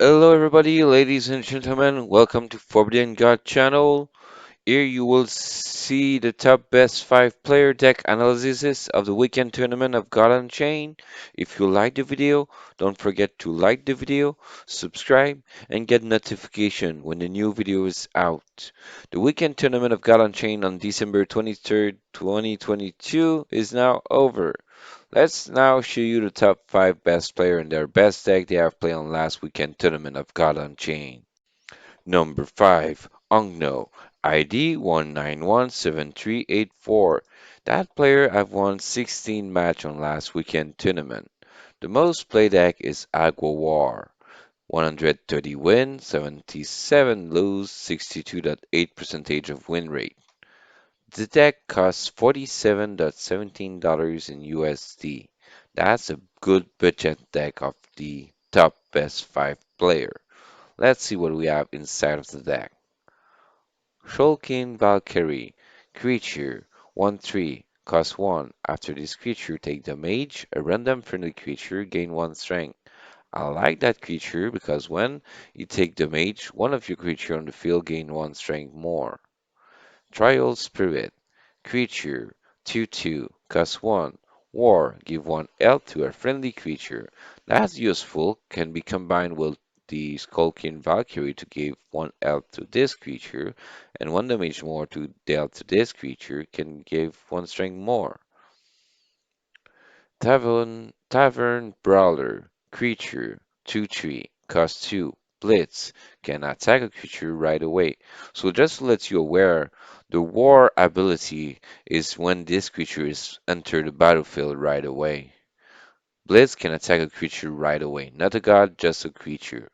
Hello, everybody, ladies and gentlemen. Welcome to Forbidden God channel. Here you will see the top best 5 player deck analysis of the weekend tournament of God Unchained. If you like the video, don't forget to like the video, subscribe, and get notification when the new video is out. The weekend tournament of God Unchained on December 23rd, 2022 is now over. Let's now show you the top 5 best player and their best deck they have played on last weekend tournament of God Unchained. Number 5, Ungno, ID 1917384. That player have won 16 match on last weekend tournament. The most played deck is Aggro War. 130 win, 77 lose, 62.8 percentage of win rate. The deck costs $47.17 in USD. That's a good budget deck of the top best 5 player. Let's see what we have inside of the deck. Shulkin Valkyrie. Creature 1/3. Cost 1. After this creature take damage, a random friendly creature gain 1 strength. I like that creature because when you take damage, one of your creature on the field gain 1 strength more. Trial Spirit. Creature 2/2. Cost 1. War. Give 1 health to a friendly creature. That's useful. Can be combined with the Skulking Valkyrie to give 1 health to this creature, and 1 damage more to deal to this creature can give 1 strength more. Tavern Brawler. Creature 2/3. Cost 2. Blitz. Can attack a creature right away. So just to let you aware, the war ability is when this creature is enter the battlefield right away. Blitz can attack a creature right away. Not a god, just a creature.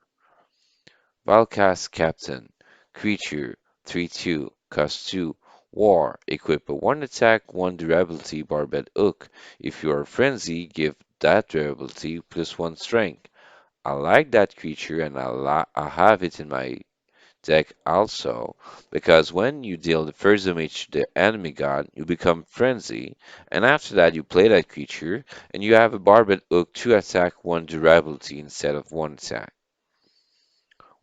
Valkas Captain. Creature 3/2. Cost 2. War. Equip a 1 attack, 1 durability barbed hook. If you are frenzy, give that durability plus 1 strength. I like that creature and I have it in my deck also because when you deal the first damage to the enemy god, you become frenzy, and after that you play that creature and you have a barbed hook to attack 1 durability instead of 1 attack.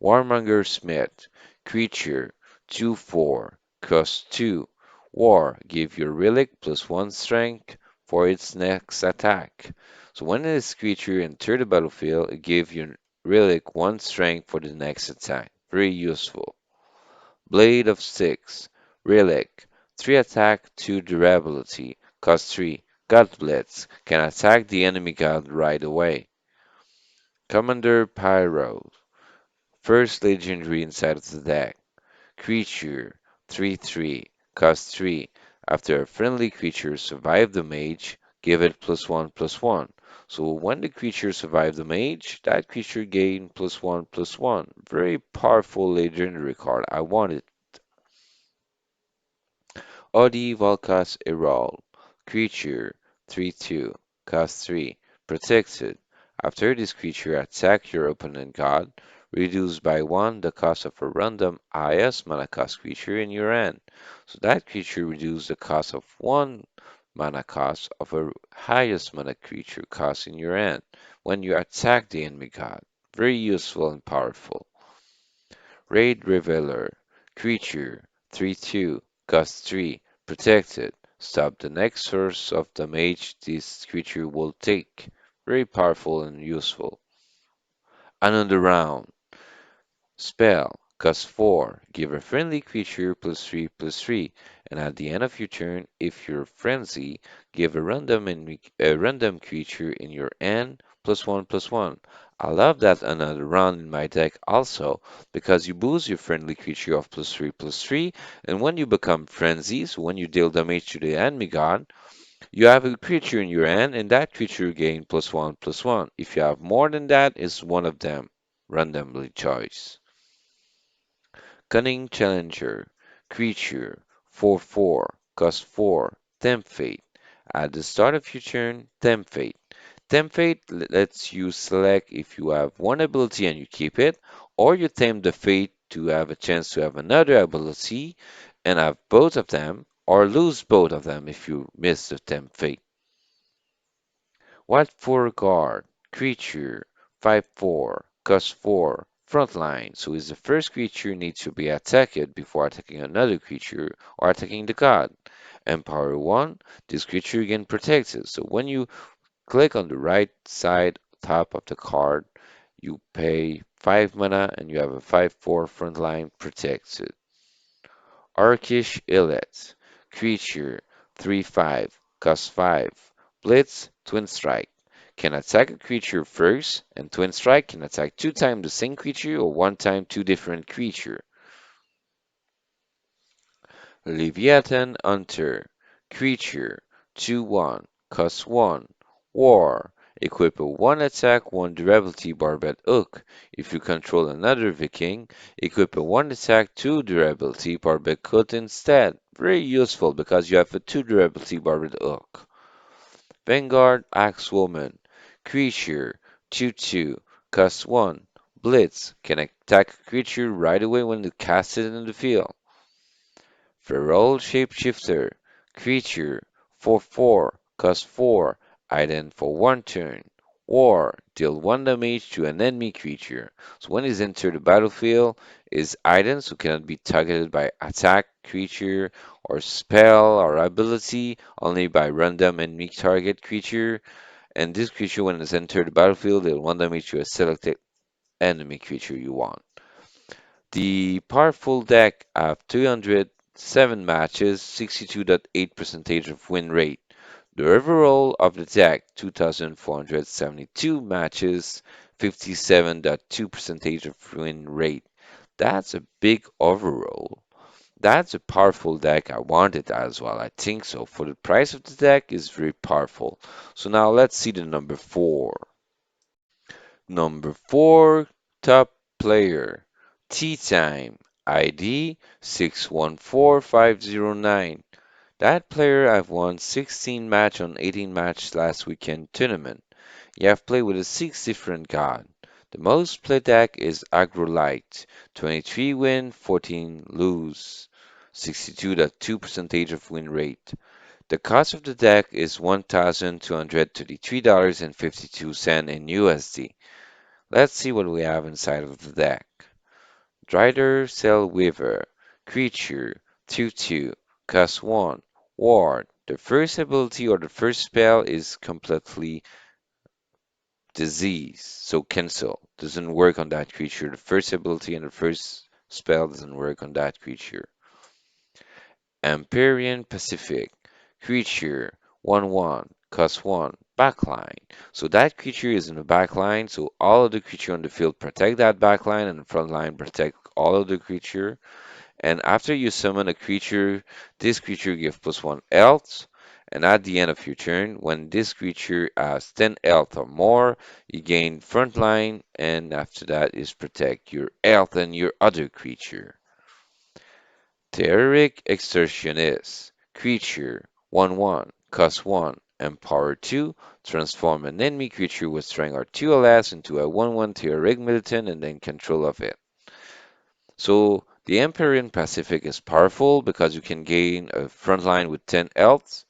Warmonger Smith. Creature 2/4. Cost 2. War. Give your relic plus 1 strength for its next attack. So when this creature enters the battlefield, it gives your relic 1 strength for the next attack. Very useful. Blade of Six. Relic. 3 attack, 2 durability. Cost 3. God Blitz. Can attack the enemy god right away. Commander Pyro. First legendary inside of the deck. Creature 3/3. Cost 3. After a friendly creature survives the mage, give it +1/+1. So when the creature survives the mage, that creature gain +1/+1. Very powerful legendary card. I want it. Odi Valkas Erol. Creature 3/2. Cost 3. Protected. After this creature attacks your opponent god, reduce by 1 the cost of a random highest mana cost creature in your hand. So that creature reduces the cost of 1 mana cost of a highest mana creature cost in your hand when you attack the enemy god. Very useful and powerful. Raid Reveler. Creature 3/2. Cost 3. Protected. Stop the next source of damage this creature will take. Very powerful and useful. Another round. Spell. Cost 4. Give a friendly creature +3/+3. And at the end of your turn, if you're frenzy, give a random creature in your hand +1/+1. I love that another round in my deck also because you boost your friendly creature of +3/+3, and when you become frenzy, so when you deal damage to the enemy god, you have a creature in your hand, and that creature gain +1/+1. If you have more than that, it's one of them, randomly choice. Cunning Challenger. Creature 4/4. Cost 4. Tempt Fate. At the start of your turn, Tempt Fate. Tempt Fate lets you select if you have one ability and you keep it, or you tempt the fate to have a chance to have another ability and have both of them, or lose both of them if you miss the Tempt Fate. What for Guard? Creature 5/4. Cost 4. Frontline, so is the first creature needs to be attacked before attacking another creature or attacking the god. Empower 1, this creature again protects it. So when you click on the right side top of the card, you pay 5 mana and you have a 5/4 frontline protected. Orcish Illet. Creature 3/5, cost 5. Blitz, Twin Strike. Can attack a creature first, and Twin Strike can attack 2 times the same creature or 1 time 2 different creature. Leviathan Hunter. Creature 2/1, cost 1. War. Equip a 1 attack, 1 durability barbed hook. If you control another Viking, equip a 1 attack, 2 durability barbed hook instead. Very useful because you have a 2 durability barbed hook. Vanguard Axewoman. Creature 2/2, cost 1. Blitz. Can attack a creature right away when it casts it in the field. Feral Shapeshifter. Creature 4/4, cost 4. Item for 1 turn. War. Deal 1 damage to an enemy creature. So when it's entered the battlefield, is items who cannot be targeted by attack, creature, or spell or ability, only by random enemy target creature. And this creature, when it's entered the battlefield, deal 1 damage to a selected enemy creature you want. The powerful deck have 307 matches, 62.8% of win rate. The overall of the deck, 2,472 matches, 57.2% of win rate. That's a big overall. That's a powerful deck. I want it as well. I think so. For the price of the deck is very powerful. So now let's see the number 4. Number 4, top player. TeaTime ID 614509. That player I've won 16 match on 18 match last weekend tournament. You have played with a 6 different god. The most played deck is Aggro Light. 23 win, 14 lose. 62.2% of win rate. The cost of the deck is $1,233.52 in USD. Let's see what we have inside of the deck. Drider Cell Weaver. Creature 2/2. Cost 1. Ward. The first ability or the first spell is completely disease, so cancel. Doesn't work on that creature. The first ability and the first spell doesn't work on that creature. Empyrean Pacific. Creature 1/1. Cost 1. Backline. So that creature is in the backline, so all of the creature on the field protect that backline and the front line protect all of the creature. And after you summon a creature, this creature gives +1 health. And at the end of your turn, when this creature has 10 health or more, you gain frontline, and after that is protect your health and your other creature. Theoric Extortionist. Creature 1/1, cost 1, empower 2, transform an enemy creature with strength or 2 or less into a 1/1 Theoric Militant and then control of it. So the Empyrean Pacific is powerful because you can gain a frontline with 10 health.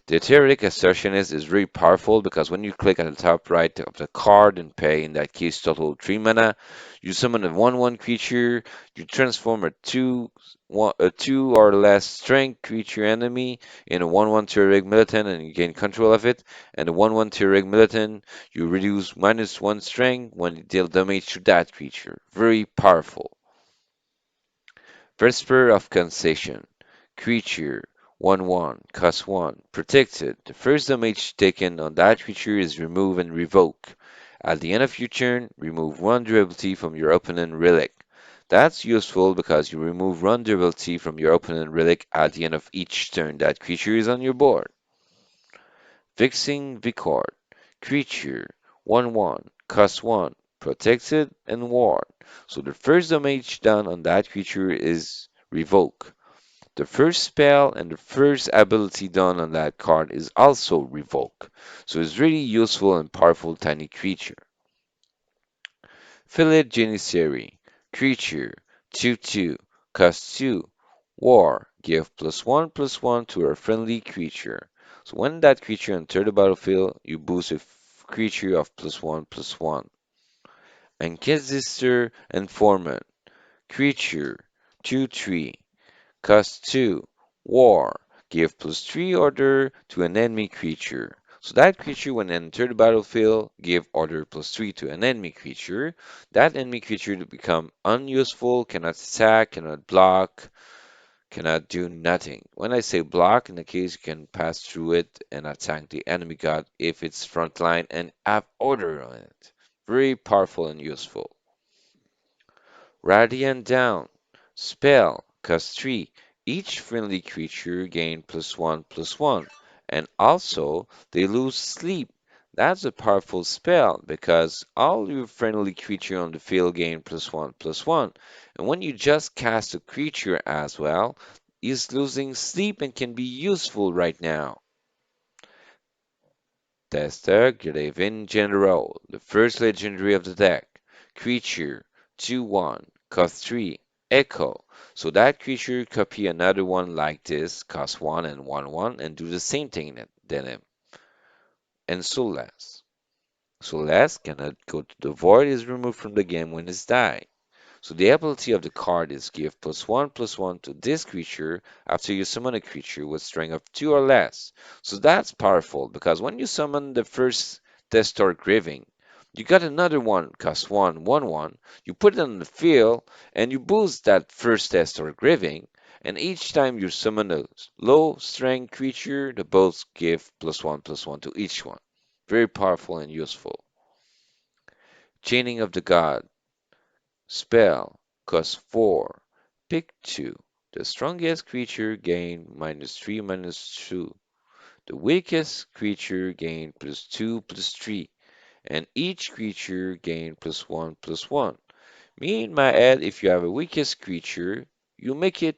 The Theoretic Assertionist is very powerful because when you click at the top right of the card and pay, in that case, total 3 mana, you summon a 1/1 creature, you transform a 2 or less strength creature enemy in a 1/1 Theoretic Militant and you gain control of it. And the 1/1 Theoretic Militant, you reduce -1 strength when you deal damage to that creature. Very powerful. Vesper of Concession. Creature 1/1, cost 1, protected. The first damage taken on that creature is remove and revoke. At the end of your turn, remove 1 durability from your opponent relic. That's useful because you remove 1 durability from your opponent relic at the end of each turn that creature is on your board. Vixing Vicard. Creature 1/1, cost 1, protected and ward. So the first damage done on that creature is revoke. The first spell and the first ability done on that card is also revoke. So it's really useful and powerful tiny creature. Philid Janissary. Creature 2/2, cost 2, war. Give +1/+1 to a friendly creature. So when that creature enters the battlefield, you boost a creature of +1/+1. Inquisitor Informant. Creature 2/3. Cost 2. War. Give +3 order to an enemy creature. So that creature, when enter the battlefield, give order +3 to an enemy creature. That enemy creature to become unuseful, cannot attack, cannot block, cannot do nothing. When I say block, in the case you can pass through it and attack the enemy god if it's frontline and have order on it. Very powerful and useful. Radiant Down. Spell. Cost 3. Each friendly creature gain +1/+1. And also, they lose sleep. That's a powerful spell because all your friendly creature on the field gain +1/+1. And when you just cast a creature as well, is losing sleep and can be useful right now. Tester Greven General, the first legendary of the deck. Creature 2/1, cost 3, Echo. So that creature copy another one like this, cost 1 and 1/1, and do the same thing than him. And Soulless. Soulless cannot go to the void, is removed from the game when it's died. So the ability of the card is give +1/+1 to this creature after you summon a creature with strength of 2 or less. So that's powerful because when you summon the first Destor Grieving, you got another one, cost 1/1/1. You put it on the field and you boost that first Destor Grieving. And each time you summon a low strength creature, the both give +1/+1 to each one. Very powerful and useful. Chaining of the God. Spell cost 4. Pick 2. The strongest creature gain -3/-2. The weakest creature gain +2/+3. And each creature gain +1/+1. Me in my head, if you have a weakest creature, you make it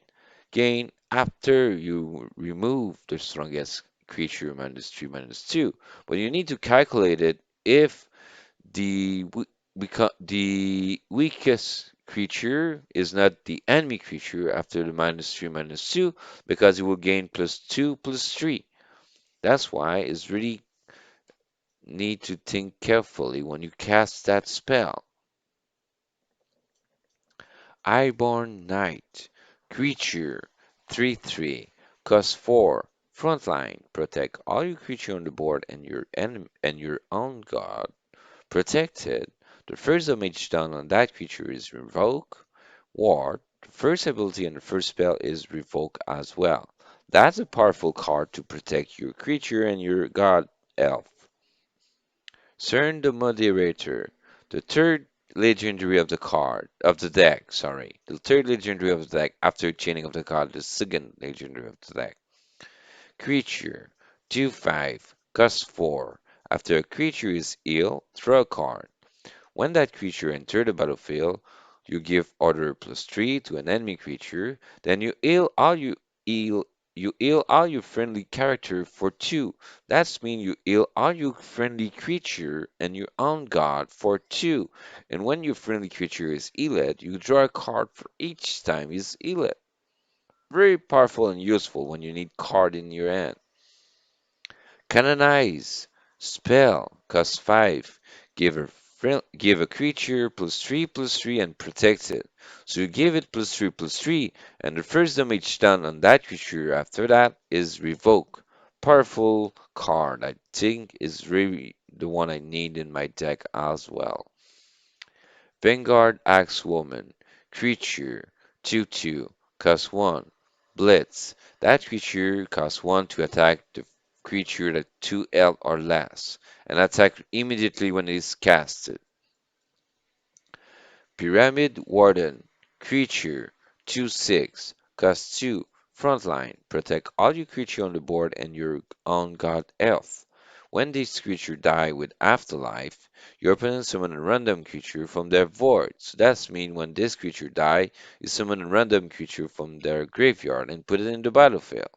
gain after you remove the strongest creature -3/-2. But you need to calculate it if the weakest creature is not the enemy creature after the -3/-2 because it will gain +2/+3. That's why it's really need to think carefully when you cast that spell. Iborn Knight. Creature 3/3. Cost 4. Frontline. Protect all your creature on the board and your own god. Protected. The first damage done on that creature is Revoke. Ward. The first ability and the first spell is Revoke as well. That's a powerful card to protect your creature and your god elf. Cern the Moderator. The third legendary of the deck, sorry. The third legendary of the deck after chaining of the card, the second legendary of the deck. Creature 2/5, cost 4. After a creature is ill, draw a card. When that creature enters the battlefield, you give order +3 to an enemy creature, then you heal all your friendly character for 2. That's mean you heal all your friendly creature and your own god for 2. And when your friendly creature is healed, you draw a card for each time he's healed. Very powerful and useful when you need card in your hand. Canonize. Spell. Cost 5. Give a creature +3/+3 and protect it. So you give it +3/+3, and the first damage done on that creature after that is Revoke. Powerful card. I think is really the one I need in my deck as well. Vanguard Axewoman. Creature 2/2. Cost 1. Blitz. That creature costs 1 to attack the creature at 2 L or less, and attack immediately when it is casted. Pyramid Warden. Creature 2/6. Cost 2. Frontline. Protect all your creature on the board and your own god elf. When this creature die with Afterlife, your opponent summon a random creature from their void. So that's mean when this creature die, you summon a random creature from their graveyard and put it in the battlefield.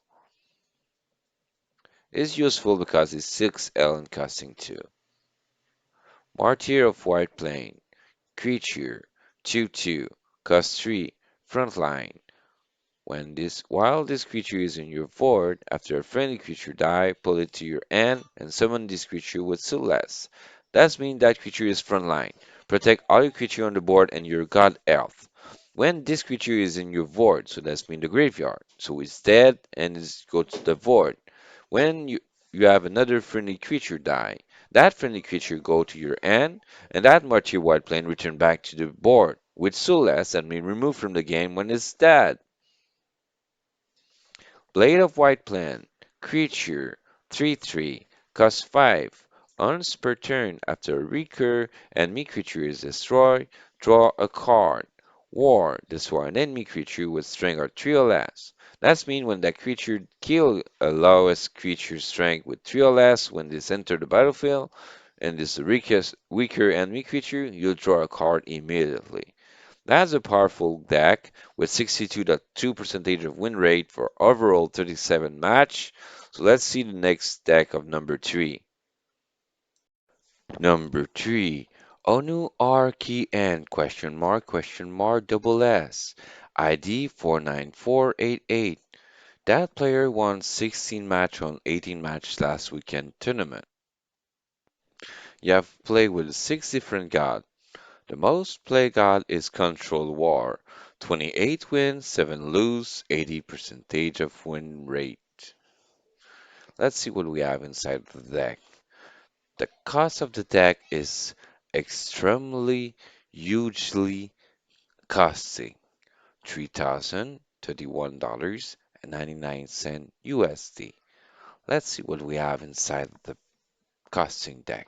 It's useful because it's 6L and costing 2. Martyr of White Plain. Creature 2/2. Cost 3. Frontline. While this creature is in your board, after a friendly creature die, pull it to your hand and summon this creature with Soulless. That means that creature is frontline. Protect all your creature on the board and your god elf. When this creature is in your void, so that's mean the graveyard. So it's dead and it's go to the void. When you have another friendly creature die, that friendly creature go to your end, and that Martyr White Plane return back to the board with soulless and be removed from the game when it's dead. Blade of White Plant, creature, 3/3, cost 5. Once per turn, after a recur enemy creature is destroyed, draw a card. War, destroy an enemy creature with strength or 3 or less. That means when that creature kill a lowest creature strength with 3 or less when this enter the battlefield, and is the weaker enemy creature, you'll draw a card immediately. That's a powerful deck with 62.2 percentage of win rate for overall 37 match. So let's see the next deck of number 3. Number 3, ONURKN question mark double S, ID 49488. That player won 16 match on 18 match last weekend tournament. You have played with 6 different gods. The most played god is Control War. 28 win, 7 lose, 80 percentage of win rate. Let's see what we have inside the deck. The cost of the deck is extremely hugely costing $3,031.99 USD. Let's see what we have inside the costing deck.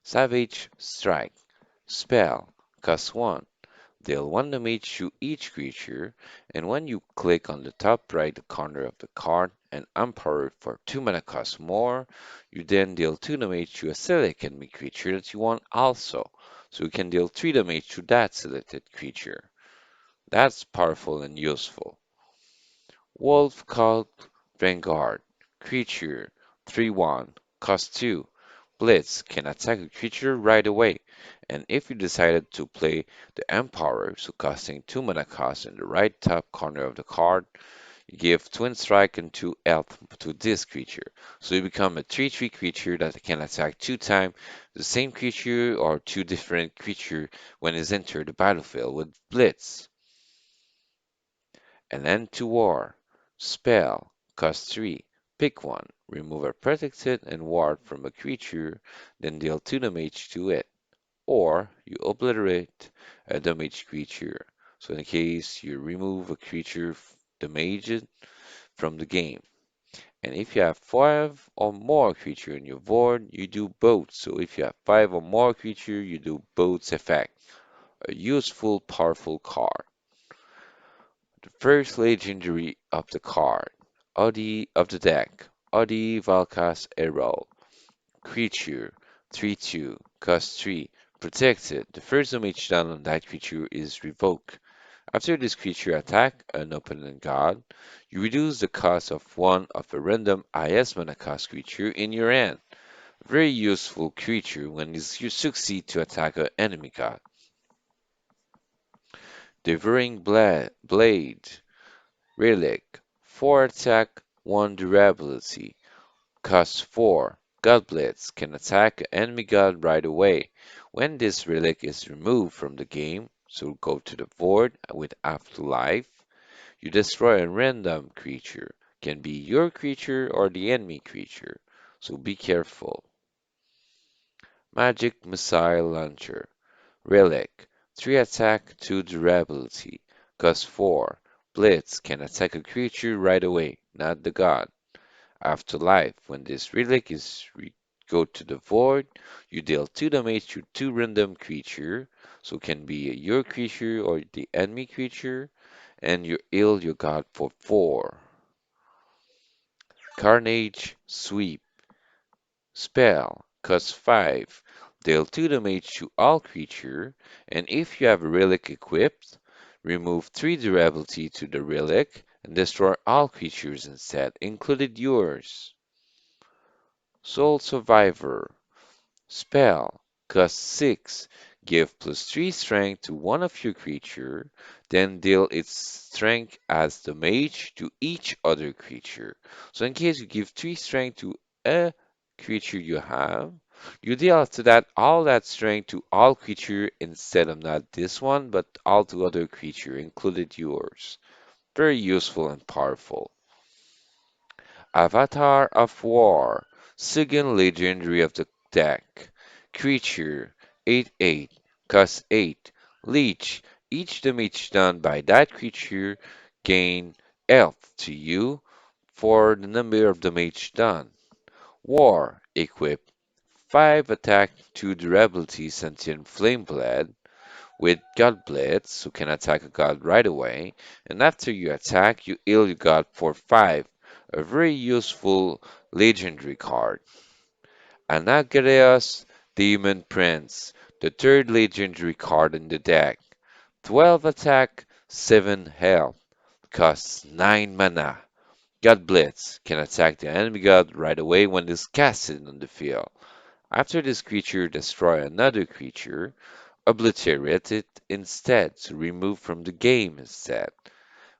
Savage Strike. Spell. Cost 1. Deal 1 damage to each creature, and when you click on the top right corner of the card and empower it for 2 mana cost more, you then deal 2 damage to a select enemy creature that you want also. So you can deal 3 damage to that selected creature. That's powerful and useful. Wolf Cult Vanguard. Creature 3/1, cost 2. Blitz can attack a creature right away, and if you decided to play the Empower, so costing 2 mana cost in the right top corner of the card, you give Twin Strike and 2 health to this creature. So you become a 3/3 creature that can attack 2 times the same creature or 2 different creature when it's entered the battlefield with Blitz. An End to War. Spell. Cost 3. Pick one. Remove a protected and ward from a creature, then deal 2 damage to it. Or you obliterate a damaged creature. So in case you remove a creature damaged from the game. And if you have 5 or more creature in your board, you do both. So if you have 5 or more creature, you do both effect. A useful, powerful card. The first legendary of the card, Odi of the deck, Odi Valkas Erol, creature, 3/2, cost 3, protected. The first damage done on that creature is revoked. After this creature attack an opponent god, you reduce the cost of one of a random highest mana cost creature in your hand. Very useful creature when you succeed to attack an enemy god. Devouring Blade. Relic, 4 attack, 1 durability, cost 4. God Blitz can attack an enemy god right away. When this relic is removed from the game, so go to the void with Afterlife, you destroy a random creature. Can be your creature or the enemy creature, so be careful. Magic Missile Launcher. Relic, 3 attack, 2 durability, cost 4. Blitz can attack a creature right away, not the god. Afterlife, when this relic is go to the void, you deal 2 damage to 2 random creature, so can be your creature or the enemy creature, and you heal your god for 4. Carnage Sweep. Spell, cost 5. Deal 2 damage to all creature, and if you have a relic equipped, remove 3 durability to the relic and destroy all creatures instead, included yours. Soul Survivor. Spell, cost 6. Give +3 strength to one of your creature, then deal its strength as damage to each other creature. So in case you give 3 strength to a creature you have, You deal after that all that strength to all creature instead of not this one, but all to other creature, included yours. Very useful and powerful. Avatar of War, second legendary of the deck. Creature 8/8, cost 8. Leech. Each damage done by that creature gain health to you for the number of damage done. War. Equip 5 attack, 2 durability, sentient flame blade with God Blitz, who can attack a god right away, and after you attack, you heal your god for 5, a very useful legendary card. Anagreus Demon Prince, the third legendary card in the deck. 12 attack, 7 health, costs 9 mana. God Blitz can attack the enemy god right away when it's casted on the field. After this creature destroy another creature, obliterate it instead, to remove from the game instead.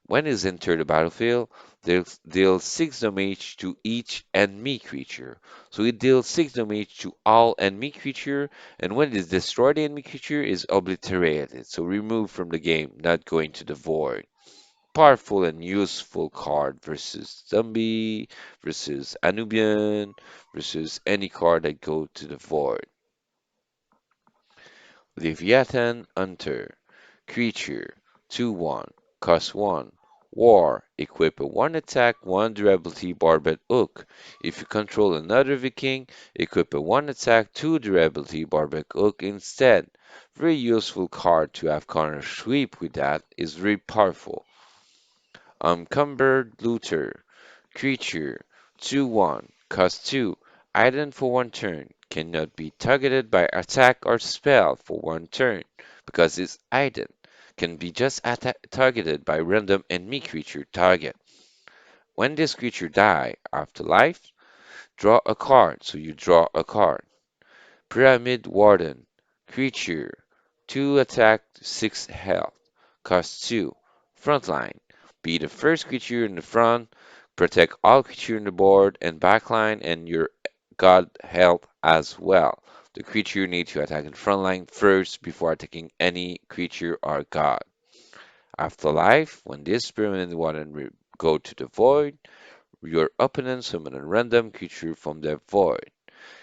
When it enters the battlefield, deal 6 damage to each enemy creature. So it deals 6 damage to all enemy creature, and when it is destroyed, the enemy creature is obliterated, so removed from the game, not going to the void. Powerful and useful card versus zombie, versus Anubian, versus any card that go to the void. Leviathan Hunter. Creature 2/1. Cost 1. War. Equip a 1 attack, 1 durability barbed hook. If you control another Viking, equip a 1 attack, 2 durability barbed hook instead. Very useful card to have counter sweep with that is very powerful. Cumbered Looter. Creature 2/1. Cost 2. Item for 1 turn. Cannot be targeted by attack or spell for 1 turn because its item can be just targeted by random enemy creature target. When this creature die after life, draw a card. So you draw a card. Pyramid Warden. Creature 2 attack, 6 health. Cost 2. Frontline. Be the first creature in the front. Protect all creature in the board and backline and your god health as well. The creature needs to attack in frontline first before attacking any creature or god. Afterlife, when this Pyramid Warden go to the void, your opponent summon a random creature from the void.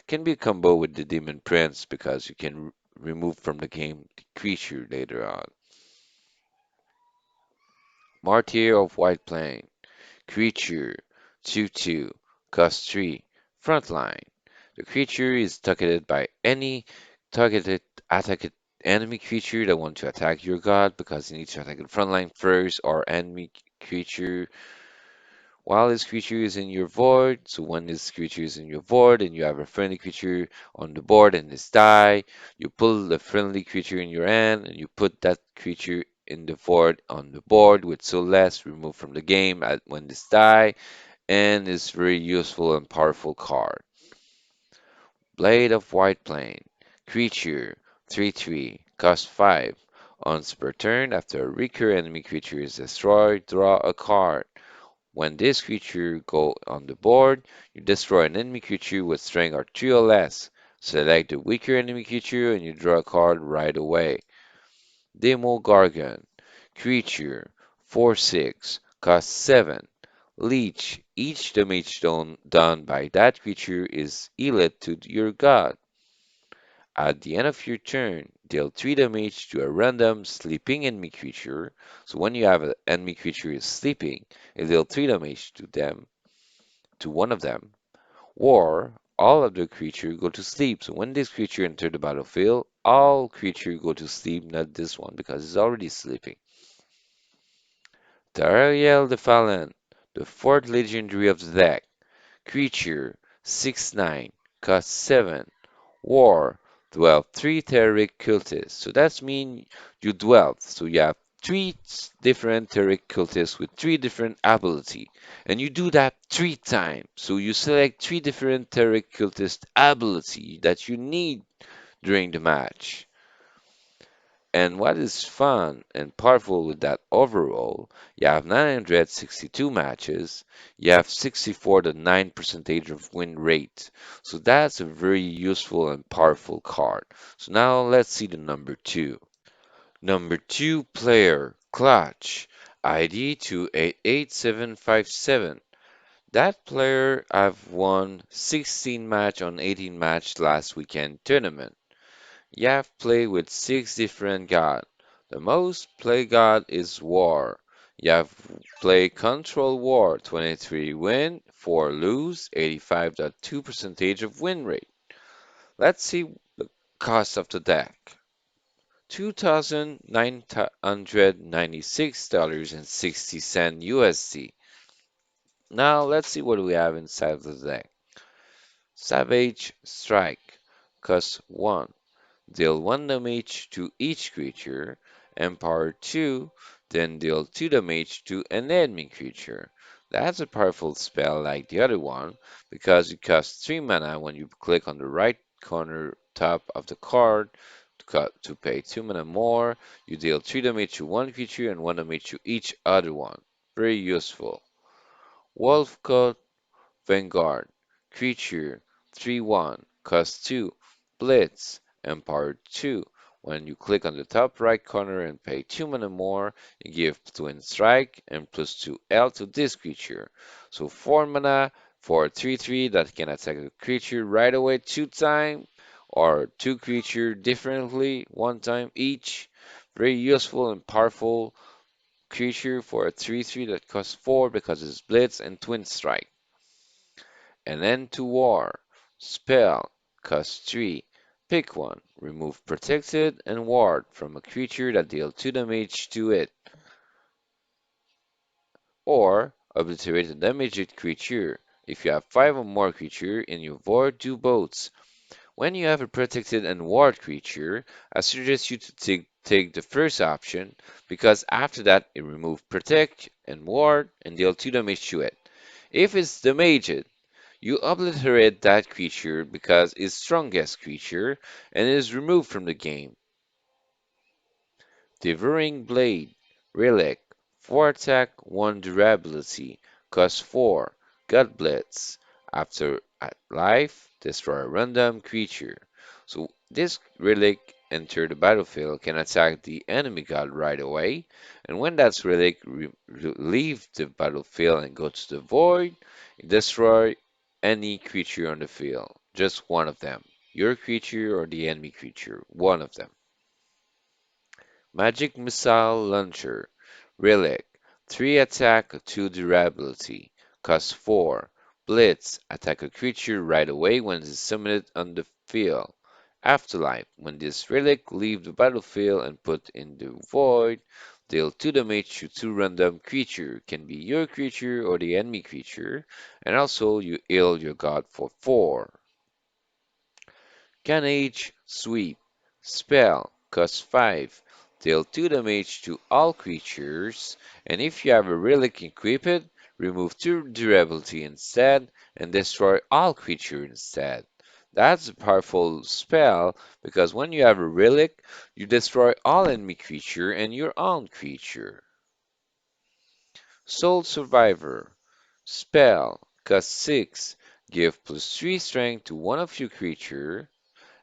Can be a combo with the Demon Prince because you can remove from the game the creature later on. Martyr of White Plain. Creature 2/2. Cost 3. Frontline. The creature is targeted by any targeted attack enemy creature that want to attack your god because you need to attack the frontline first or enemy creature while this creature is in your void. So when this creature is in your void and you have a friendly creature on the board and this die, you pull the friendly creature in your hand and you put that creature in the void on the board with so less removed from the game at when this die, and is very useful and powerful card. Blade of White Plain. Creature 3/3. Cost 5. Once per turn, after a recur enemy creature is destroyed, draw a card. When this creature go on the board, you destroy an enemy creature with strength or 3 or less. Select the weaker enemy creature and you draw a card right away. Demo Gargan. Creature 4/6. Cost 7. Leech. Each damage done by that creature is healed to your god. At the end of your turn, deal 3 damage to a random sleeping enemy creature. So when you have an enemy creature is sleeping, you deal 3 damage to them, to one of them. Or all of the creature go to sleep. So when this creature enter the battlefield, all creature go to sleep, not this one, because it's already sleeping. Tariel the Fallen, the fourth legendary of the deck. Creature 6/9, cost 7. War, dwell 3 Terric cultists. So that's mean you dwell. So you have 3 different Terric cultists with 3 different ability. And you do that 3 times. So you select 3 different Terric cultist ability that you need during the match. And what is fun and powerful with that overall, you have 962 matches, you have 64.9 percentage of win rate. So that's a very useful and powerful card. So now let's see the number two. Number two player, Clutch, ID 288757. That player I've won 16 match on 18 match last weekend tournament. You have played with six different god. The most played god is War. You have played Control War, 23 win, 4 lose, 85.2 percentage of win rate. Let's see the cost of the deck. $2,996.60 USD. Now let's see what we have inside of the deck. Savage Strike costs 1. Deal 1 damage to each creature. Empower 2. Then deal 2 damage to an enemy creature. That's a powerful spell like the other one because it costs 3 mana when you click on the right corner top of the card to pay 2 mana more. You deal 3 damage to one creature and 1 damage to each other one. Very useful. Wolf Vanguard. Creature 3/1. Cost 2. Blitz. Empower 2. When you click on the top right corner and pay 2 mana more, you give Twin Strike and plus 2L to this creature. So 4 mana for a 3/3 that can attack a creature right away 2 times or 2 creature differently 1 time each. Very useful and powerful creature for a 3/3 that costs 4 because it's Blitz and Twin Strike. An End to War. Spell. Cost 3. Pick one. Remove Protected and Ward from a creature that deals 2 damage to it. Or obliterate a damaged creature. If you have 5 or more creatures in your board, do both. When you have a protected and ward creature, I suggest you to take the first option because after that it removes protect and ward and deal 2 damage to it. If it's damaged, you obliterate that creature because it's strongest creature and is removed from the game. Devouring Blade, Relic, 4 attack, 1 durability, cost 4, God Blitz. After at life, destroy a random creature. So this relic enter the battlefield can attack the enemy god right away, and when that relic leave the battlefield and go to the void, it destroy any creature on the field, just one of them. Your creature or the enemy creature, one of them. Magic Missile Launcher. Relic. 3 attack, 2 durability. Cost 4. Blitz. Attack a creature right away when it's summoned on the field. Afterlife. When this relic leaves the battlefield and put in the void, deal 2 damage to 2 random creature. Can be your creature or the enemy creature. And also you heal your god for 4. Carnage Sweep. Spell. Cost 5. Deal 2 damage to all creatures, and if you have a relic equipped, remove 2 durability instead, and destroy all creatures instead. That's a powerful spell, because when you have a relic, you destroy all enemy creature and your own creature. Soul Survivor. Spell. Cost 6. Give plus 3 strength to one of your creatures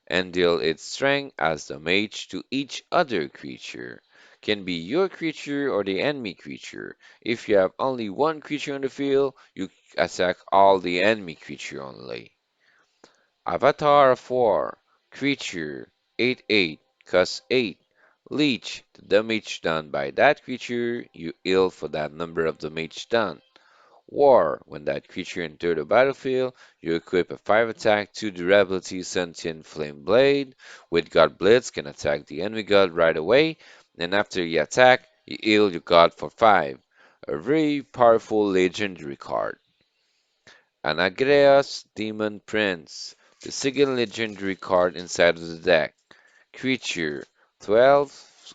and deal its strength as damage to each other creature. Can be your creature or the enemy creature. If you have only one creature on the field, you attack all the enemy creature only. Avatar of War. Creature 8/8 costs 8. Leech. The damage done by that creature, you heal for that number of damage done. War. When that creature enters the battlefield, you equip a 5 attack, 2 durability Sentient Flame Blade with God Blitz, can attack the enemy god right away, and after you attack, you heal your god for 5. A very powerful legendary card. Anagreus Demon Prince, the second legendary card inside of the deck. Creature 12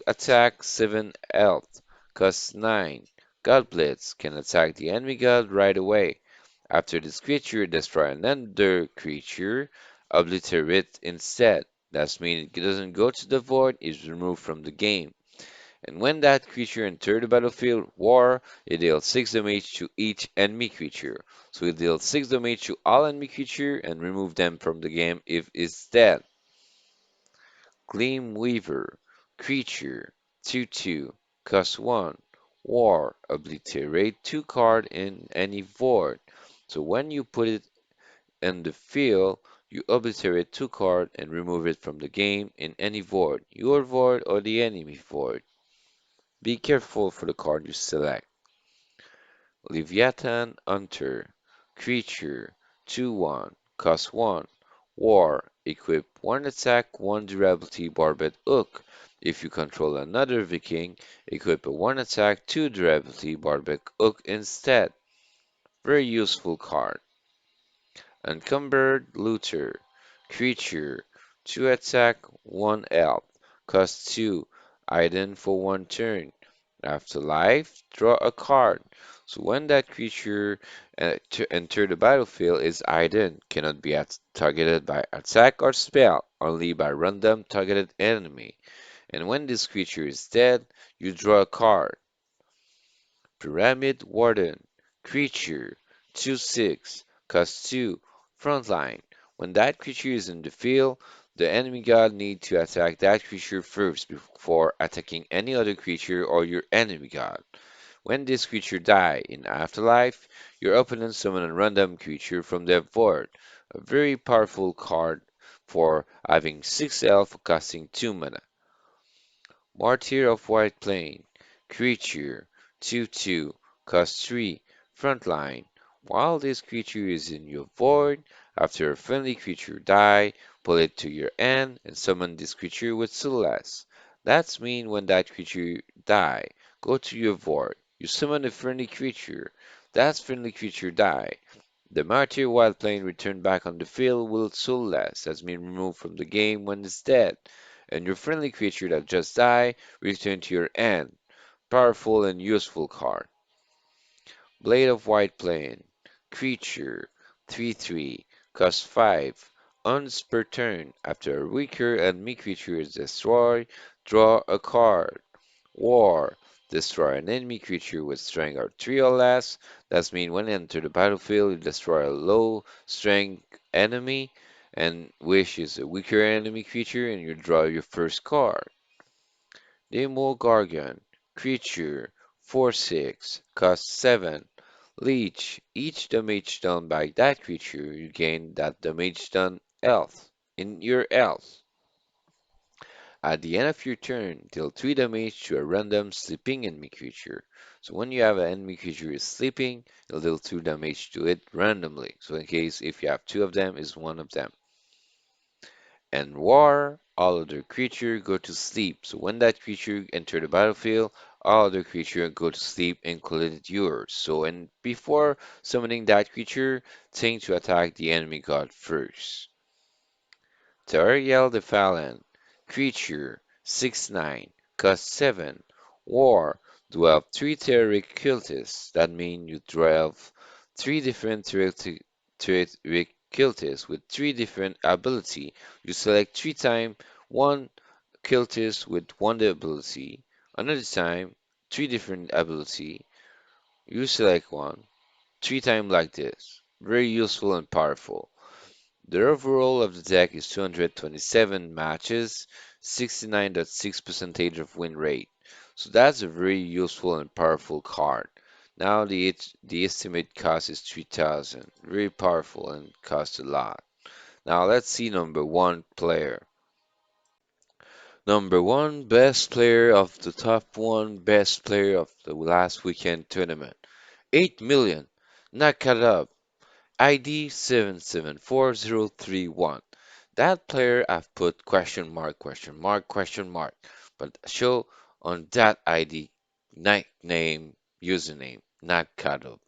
attack, 7 health, costs 9. God Blitz can attack the enemy god right away. After this creature destroy another creature, obliterate instead. That means it doesn't go to the void, it's removed from the game. And when that creature enters the battlefield, War, it deals 6 damage to each enemy creature. So it deals 6 damage to all enemy creature and remove them from the game if it's dead. Gleam Weaver, creature, 2/2, cost 1, War, obliterate 2 card in any void. So when you put it in the field, you obliterate 2 card and remove it from the game in any void, your void or the enemy void. Be careful for the card you select. Leviathan Hunter, creature, 2/1, cost 1, War, equip 1 attack, 1 durability barbed hook. If you control another Viking, equip a 1 attack, 2 durability barbed hook instead. Very useful card. Encumbered Looter, creature, 2 attack, 1 health, cost 2, Iden for 1 turn. After life, draw a card. So when that creature to enter the battlefield is Iden, cannot be targeted by attack or spell, only by random targeted enemy. And when this creature is dead, you draw a card. Pyramid Warden, creature, 2/6, cost 2, frontline. When that creature is in the field, the enemy god need to attack that creature first before attacking any other creature or your enemy god. When this creature die in Afterlife, your opponent summon a random creature from their board. A very powerful card for having 6 health costing 2 mana. Martyr of White Plain, creature, 2/2, cost 3, frontline. While this creature is in your void, after a friendly creature die, pull it to your hand and summon this creature with Celeste. That's mean when that creature die, go to your void. You summon a friendly creature. That friendly creature die. The Martyr while playing return back on the field will Soulless has been removed from the game when it's dead, and your friendly creature that just died return to your end. Powerful and useful card. Blade of White Plane. Creature. 3/3. Cost 5. Once per turn. After a weaker enemy creature is destroyed, draw a card. War. Destroy an enemy creature with strength of 3 or less. That means when you enter the battlefield, you destroy a low strength enemy, and which is a weaker enemy creature, and you draw your first card. Demo Gargan. Creature. 4/6. Cost 7. Leech. Each damage done by that creature, you gain that damage done health in your health. At the end of your turn, deal 3 damage to a random sleeping enemy creature. So when you have an enemy creature is sleeping, you'll deal 2 damage to it randomly. So in case if you have 2 of them, is 1 of them. And War, all other creature go to sleep. So when that creature enter the battlefield, all other creature go to sleep, including yours. So and before summoning that creature, think to attack the enemy god first. Tariel the Fallen, creature, 6/9, cost 7, war, dwell 3 Terric cultists. That means you drive 3 different Terric cultists with 3 different ability. You select 3 times 1 cultist with 1 ability. Another time, 3 different ability. You select one, 3 times like this. Very useful and powerful. The overall of the deck is 227 matches, 69.6% of win rate. So that's a very useful and powerful card. Now the estimate cost is 3,000. Very powerful and costs a lot. Now let's see number one player. Number one best player of the top one best player of the last weekend tournament. 8 million. NACKARUB. ID 774031. That player I've put question mark, question mark, question mark, but show on that ID nickname, username, NACKARUB.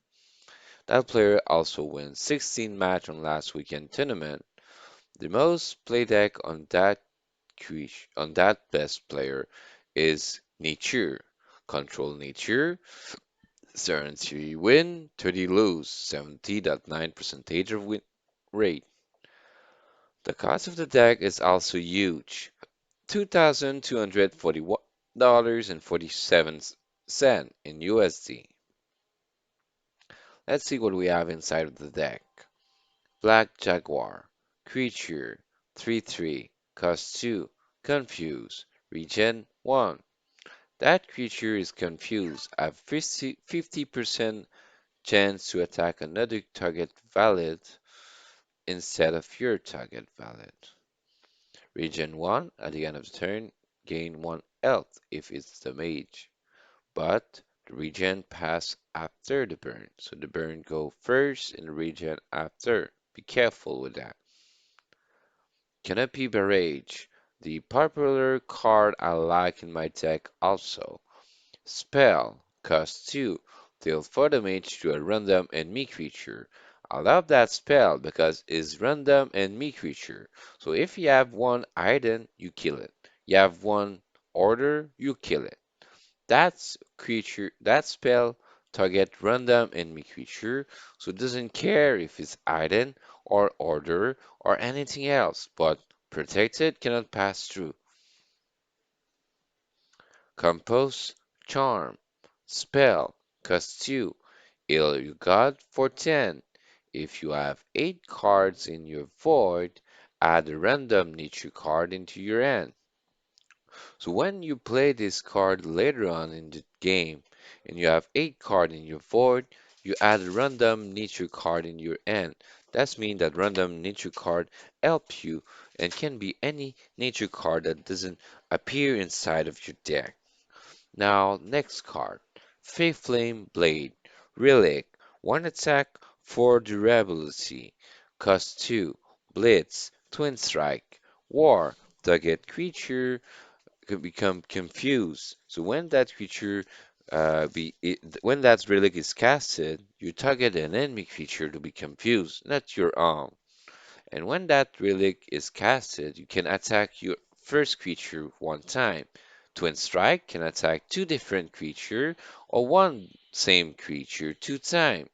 That player also wins 16 match on last weekend tournament. The most play deck on that best player is Nature. Control Nature, 70 win, 30 lose, 70.9% of win rate. The cost of the deck is also huge. $2,241.47 in USD. Let's see what we have inside of the deck. Black Jaguar. Creature. 3/3. Cost 2. Confuse. Regen 1. That creature is confused. Have 50% chance to attack another target valid instead of your target valid. Regen 1 at the end of the turn, gain 1 health if it's the mage, but the regen pass after the burn, so the burn go first and the regen after. Be careful with that. Canopy Barrage, the popular card I like in my deck also. Spell, cost 2, deal 4 damage to a random enemy creature. I love that spell because it's random enemy creature. So if you have one item, you kill it. You have one order, you kill it. That spell target random enemy creature, so it doesn't care if it's item or order or anything else, but protected cannot pass through. Compose Charm. Spell. Cost 2. Heal your god for 10. If you have 8 cards in your void, add a random nature card into your hand. So when you play this card later on in the game and you have 8 cards in your void, you add a random nature card in your hand. That means that random nature card help you and can be any nature card that doesn't appear inside of your deck. Now, next card. Fey Flame Blade. Relic. One attack for durability. Cost 2. Blitz. Twin Strike. War. Target creature could become confused. So when that creature when that relic is casted, you target an enemy creature to be confused, not your own. And when that relic is casted, you can attack your first creature one time. Twin Strike can attack two different creatures or one same creature two times.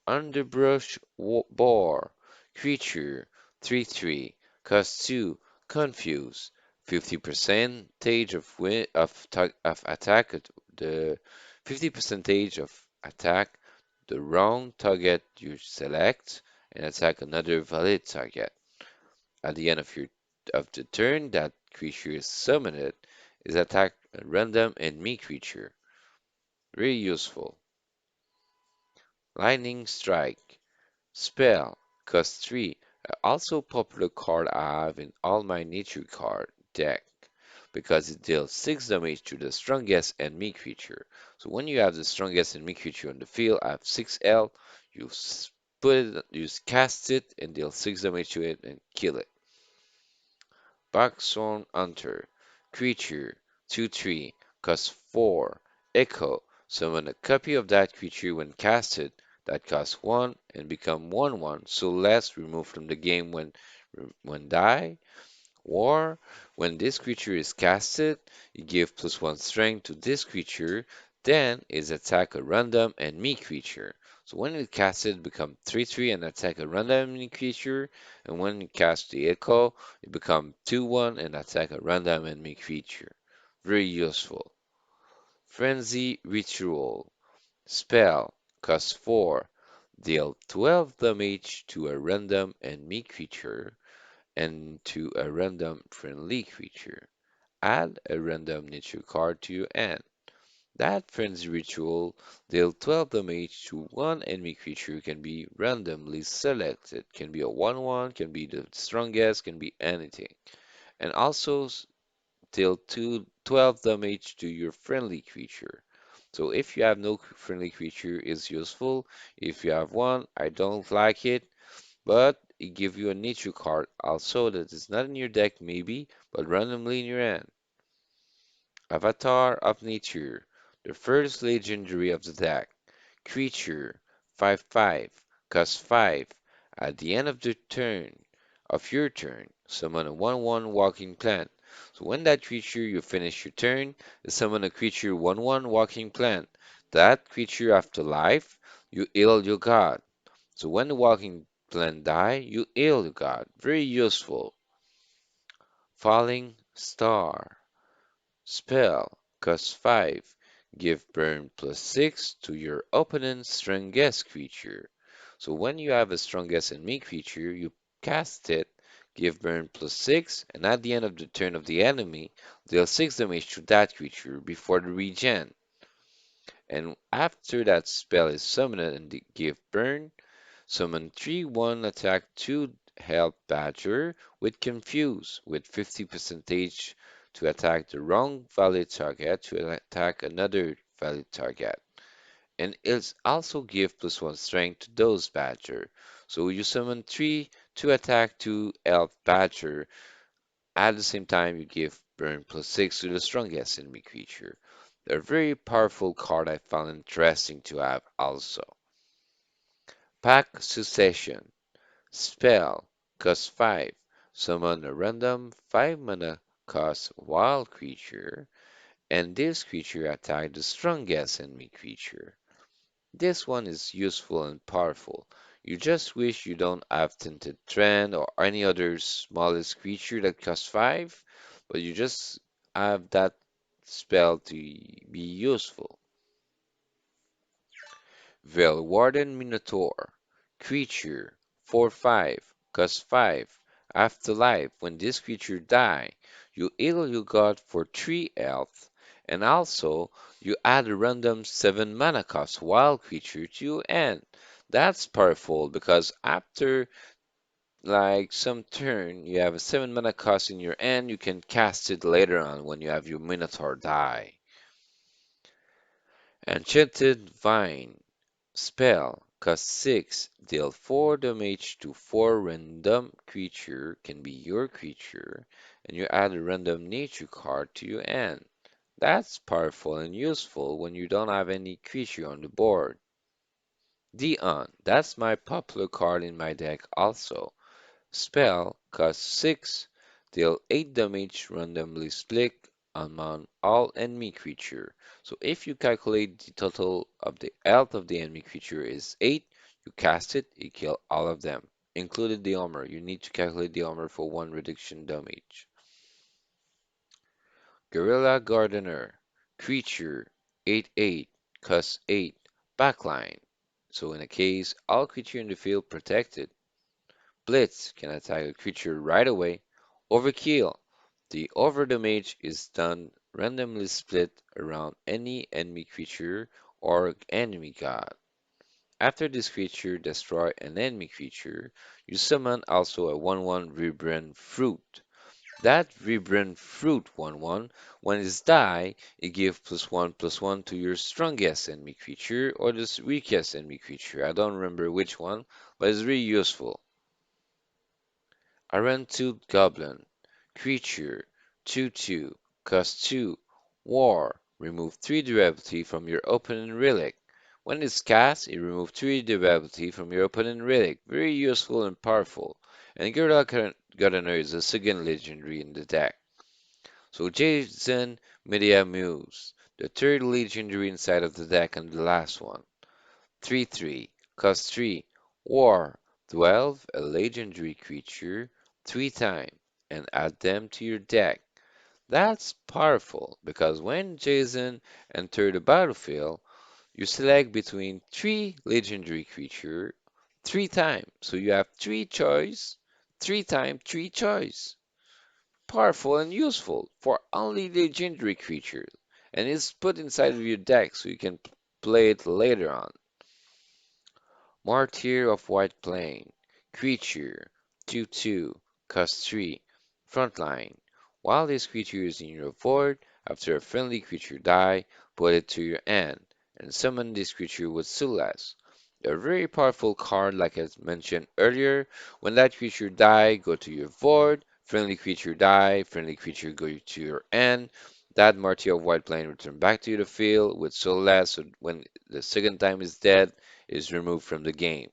Underbrush Boar. Creature 3/3. Cost 2. Confuse. 50 percentage of attack the 50 percentage of attack the wrong target you select and attack another valid target. At the end of the turn that creature is summoned is attack a random enemy creature. Very useful. Lightning Strike. Spell, cost 3, also popular card I have in all my nature card deck because it deals 6 damage to the strongest enemy creature. So when you have the strongest enemy creature on the field, I have 6L, you cast it and deal 6 damage to it and kill it. Buckstorm Hunter, creature 2/3, cost 4, Echo, summon a copy of that creature when casted that costs 1 and become 1/1, so less removed from the game when die. War, when this creature is casted, you give +1 strength to this creature, then is attack a random enemy creature. So when it casted, become 3/3 and attack a random enemy creature, and when you cast the Echo, it become 2/1 and attack a random enemy creature. Very useful. Frenzy Ritual. Spell. Cost 4. Deal 12 damage to a random enemy creature and to a random friendly creature. Add a random nature card to your hand. That frenzy ritual deal 12 damage to one enemy creature can be randomly selected. Can be a 1/1, can be the strongest, can be anything. And also deal 12 damage to your friendly creature. So if you have no friendly creature, it's useful. If you have one, I don't like it, but it gives you a nature card also that is not in your deck maybe, but randomly in your hand. Avatar of Nature, the first legendary of the deck. Creature 5/5, cost 5. At the end of your turn, summon a 1/1 walking plant. So when that creature you finish your turn, you summon a creature 1/1 walking plant. That creature after life, you heal your god. So when the walking plan die, you heal the god. Very useful. Falling Star. Spell. Cost 5. Give burn plus 6 to your opponent's strongest creature. So when you have a strongest enemy creature, you cast it, give burn plus 6, and at the end of the turn of the enemy, deal 6 damage to that creature before the regen. And after that spell is summoned and give burn, summon 3/1 attack 2 health badger with confuse with 50% to attack the wrong valid target to attack another valid target. And it's also give +1 strength to those badger. So you summon 3 to attack 2 health badger. At the same time, you give burn +6 to the strongest enemy creature. They're a very powerful card I found interesting to have also. Pack Succession. Spell. Cost 5. Summon a random 5 mana cost wild creature, and this creature attack the strongest enemy creature. This one is useful and powerful. You just wish you don't have Tinted Trend or any other smallest creature that costs 5, but you just have that spell to be useful. Veil Warden Minotaur. Creature 4/5. Cost 5. Afterlife. When this creature die, you heal your god for 3 health, and also you add a random 7 mana cost wild creature to your end. That's powerful because after like some turn, you have a 7 mana cost in your end, you can cast it later on when you have your Minotaur die. Enchanted Vine. Spell. Cost 6. Deal 4 damage to 4 random creature, can be your creature, and you add a random nature card to your hand. That's powerful and useful when you don't have any creature on the board. Dion. That's my popular card in my deck also. Spell. Cost 6. Deal 8 damage randomly split among all enemy creature. So if you calculate the total of the health of the enemy creature is 8, you cast it, you kill all of them, including the armor. You need to calculate the armor for 1 reduction damage. Guerrilla Gardener. Creature 8/8, cost 8, backline. So in a case, all creature in the field protected. Blitz can attack a creature right away. Overkill. The overdamage is done randomly split around any enemy creature or enemy god. After this creature destroy an enemy creature, you summon also a 1/1 Rebrand Fruit. That Rebrand Fruit 1/1, when it's die, it gives +1/+1 to your strongest enemy creature or the weakest enemy creature. I don't remember which one, but it's really useful. Arentued Goblin. Creature 2/2. Cost 2. War. Remove 3 durability from your opponent relic. When it's cast, it removes 3 durability from your opponent relic. Very useful and powerful. And Guerrilla Gardener is the second legendary in the deck. So Jason Media Muse, the third legendary inside of the deck and the last one. 3/3. Cost 3. War. 12 a legendary creature 3 times and add them to your deck. That's powerful because when Jason enters the battlefield, you select between 3 legendary creature 3 times. So you have 3 choice, 3 times 3 choice. Powerful and useful for only legendary creatures. And it's put inside of your deck so you can play it later on. Martyr of White Plain. Creature 2/2, cost 3, frontline. While this creature is in your board, after a friendly creature die, put it to your hand, and summon this creature with Soulless. A very powerful card like I mentioned earlier. When that creature die, go to your board, friendly creature die, friendly creature go to your hand. That Martyr of White Plain return back to the field with Soulless, so when the second time is dead, is removed from the game.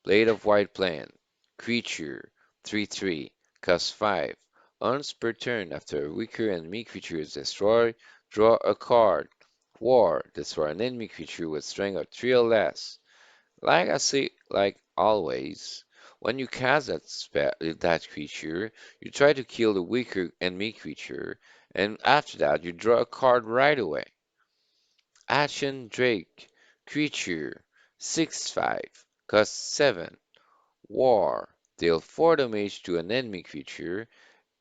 Blade of White Plain. Creature 3/3. Cost 5. Once per turn after a weaker enemy creature is destroyed, draw a card. War. Destroy an enemy creature with strength of 3 or less. Like I say, like always, when you cast that creature, you try to kill the weaker enemy creature, and after that, you draw a card right away. Ashen Drake, creature, 6/5, cost 7, War, deal 4 damage to an enemy creature,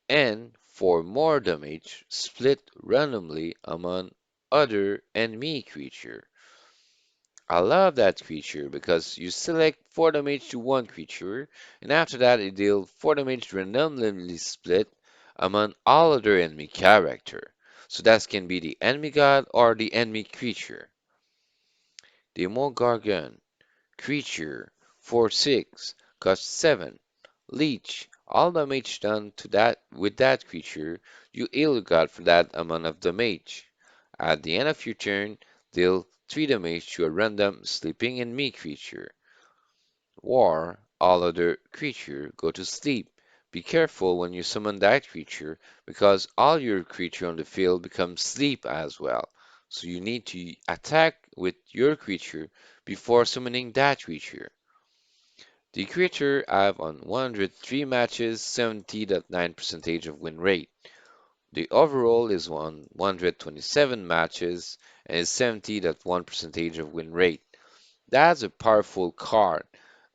and 4 more damage split randomly among other enemy creature. I love that creature because you select 4 damage to one creature, and after that it deals 4 damage randomly split among all other enemy character. So that can be the enemy god or the enemy creature. Demogorgon, creature, 4/6, cost 7. Leech, all damage done to that with that creature, you heal a god for that amount of damage. At the end of your turn, deal 3 damage to a random sleeping enemy creature. War, all other creature go to sleep. Be careful when you summon that creature because all your creature on the field become sleep as well. So you need to attack with your creature before summoning that creature. The creature have on 103 matches 70.9% of win rate. The overall is on 127 matches and is 70.1% of win rate. That's a powerful card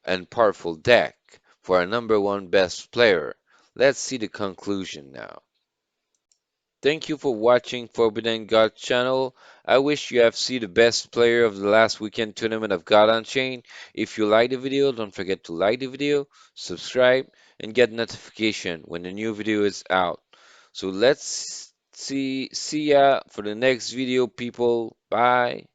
and powerful deck for a number one best player. Let's see the conclusion now. Thank you for watching Forbidden God channel. I wish you have seen the best player of the last weekend tournament of God Unchained. If you like the video, don't forget to like the video, subscribe, and get notification when the new video is out. So let's see ya for the next video, people. Bye.